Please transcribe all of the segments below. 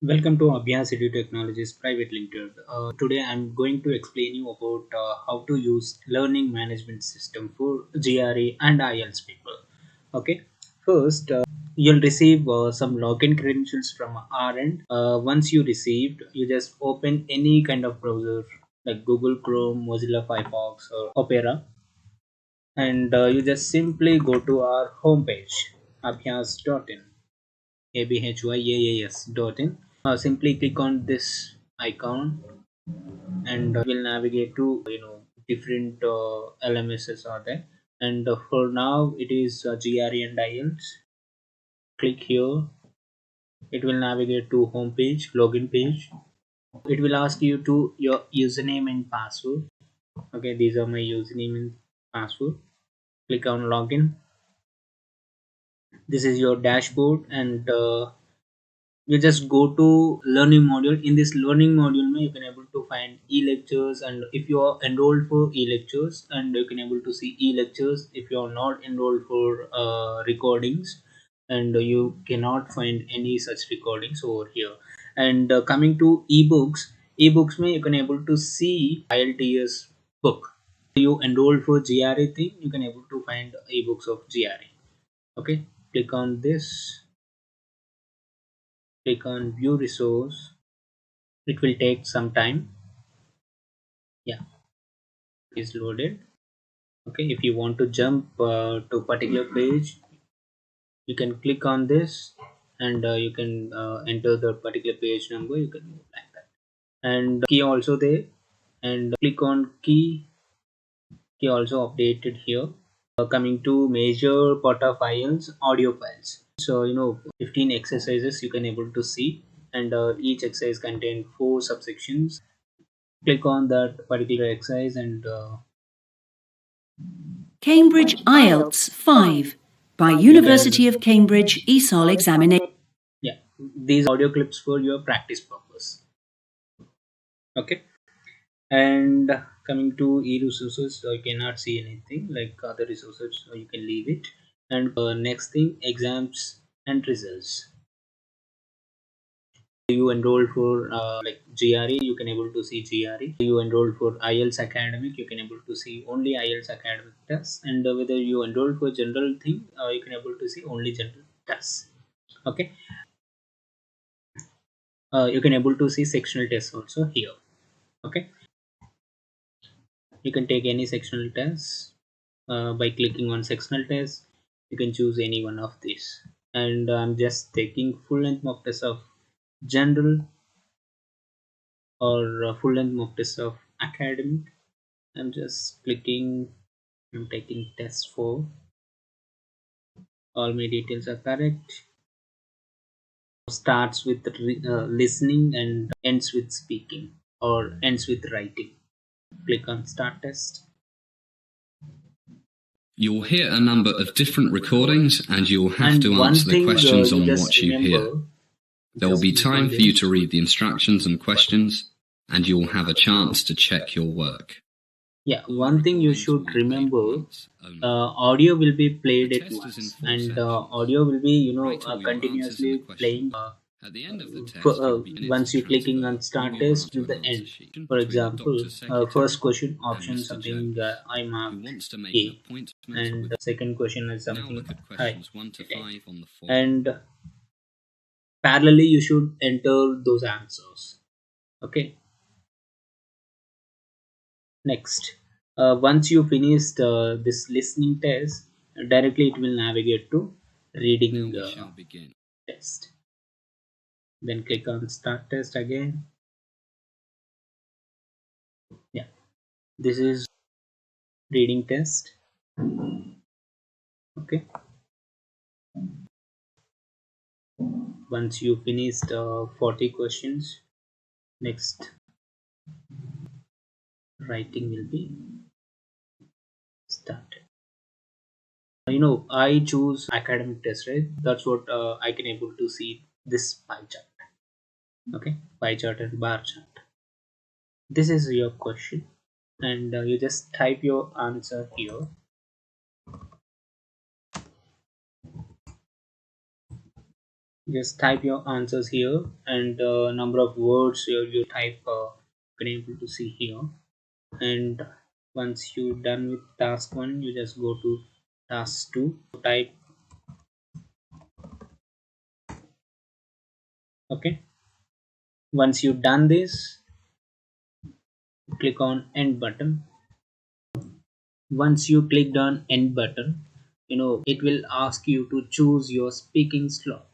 Welcome to Abhyaas Edu Technologies Private Limited. Today I'm going to explain you about how to use learning management system for GRE and IELTS people. Okay, first you'll receive some login credentials from our end. Once you received, you just open any kind of browser like Google Chrome, Mozilla Firefox, or Opera, and you just simply go to our homepage, abhyas.in. abhyaas.in. Simply click on this icon and will navigate to different LMSs are there. And for now it is GRE and IELTS. Click here. It will navigate to home page, login page. It will ask you to your username and password. Okay, these are my username and password. Click on login. This is your dashboard, and you just go to learning module. In this learning module you can able to find e-lectures, and if you are enrolled for e-lectures, and you can able to see e-lectures. If you are not enrolled for recordings, and you cannot find any such recordings over here. And coming to ebooks you can able to see IELTS book. You enrolled for GRE thing, you can able to find ebooks of GRE. Okay, click on this. Click on view resource. It will take some time. Yeah, is loaded. Okay, if you want to jump to particular page, you can click on this, and you can enter the particular page number. You can move like that, and key also there, and click on key also updated here. Coming to major part of IELTS audio files. So 15 exercises you can able to see, and each exercise contain 4 subsections. Click on that particular exercise, and Cambridge IELTS 5 by University of Cambridge ESOL examination. Yeah, these audio clips for your practice purpose. Okay, and coming to e-resources, you cannot see anything like other resources, so you can leave it. And next thing, exams and results. You enroll for like GRE, you can able to see GRE. You enroll for IELTS academic, you can able to see only IELTS academic tests. And whether you enroll for general thing, you can able to see only general tests. Okay, you can able to see sectional tests also here. Okay, you can take any sectional test by clicking on sectional test. You can choose any one of these, and I'm just taking full length mock test of general, or full length mock test of academic. I'm just clicking. I'm taking test 4. All my details are correct. Starts with listening and ends with speaking, or ends with writing. Click on start test. You'll hear a number of different recordings, and you'll have to answer the questions on what you hear. There will be time for you to read the instructions and questions, and you'll have a chance to check your work. Yeah, one thing you should remember, audio will be played at once, and audio will be continuously playing. At the end of the test, Once you clicking on start test to the end. For example, first question option something I marked A, and the second question is something I, and parallelly you should enter those answers. Okay, next, once you finished this listening test, directly it will navigate to reading test. Then click on start test again. Yeah, this is reading test. Okay, once you finished 40 questions, next writing will be started. I choose academic test, right? That's what I can able to see this pie chart. Okay, pie chart and bar chart. This is your question, and you just type your answer here. Just type your answers here, and number of words you type, you can able to see here. And once you done with task 1, you just go to task 2, type. Okay, once you done this, click on end button. Once you clicked on end button, it will ask you to choose your speaking slot.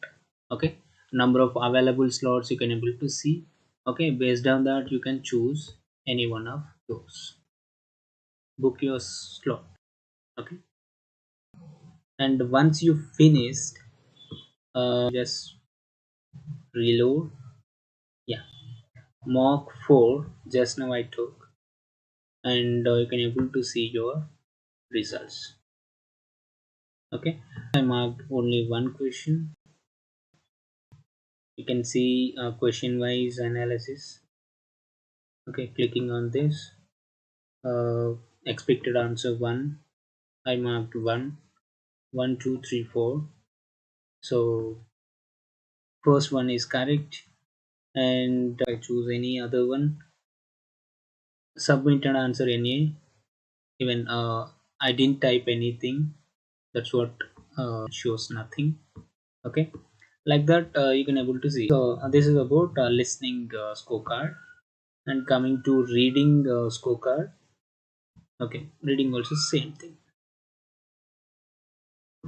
Okay, number of available slots you can able to see. Okay, based on that you can choose any one of those, book your slot. Okay, and once you finished, just reload. Yeah, mock 4 just now I took, and you can able to see your results. Okay, I marked only one question. You can see question wise analysis. Okay, clicking on this, expected answer 1, I marked 1, 1 2 3 4. So first one is correct, and I choose any other one. Submitted answer any, even I didn't type anything, that's what shows nothing. Okay, like that you can able to see. So this is about listening scorecard. And coming to reading scorecard. Okay, reading also same thing.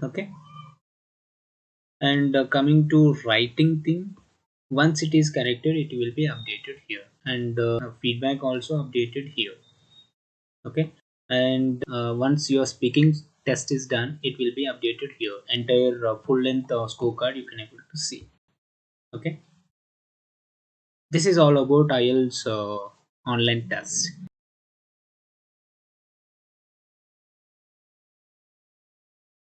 Okay, and coming to writing thing, once it is corrected it will be updated here, and feedback also updated here. Okay, and once your speaking test is done, it will be updated here, entire full length scorecard you can able to see. Okay, this is all about IELTS online test.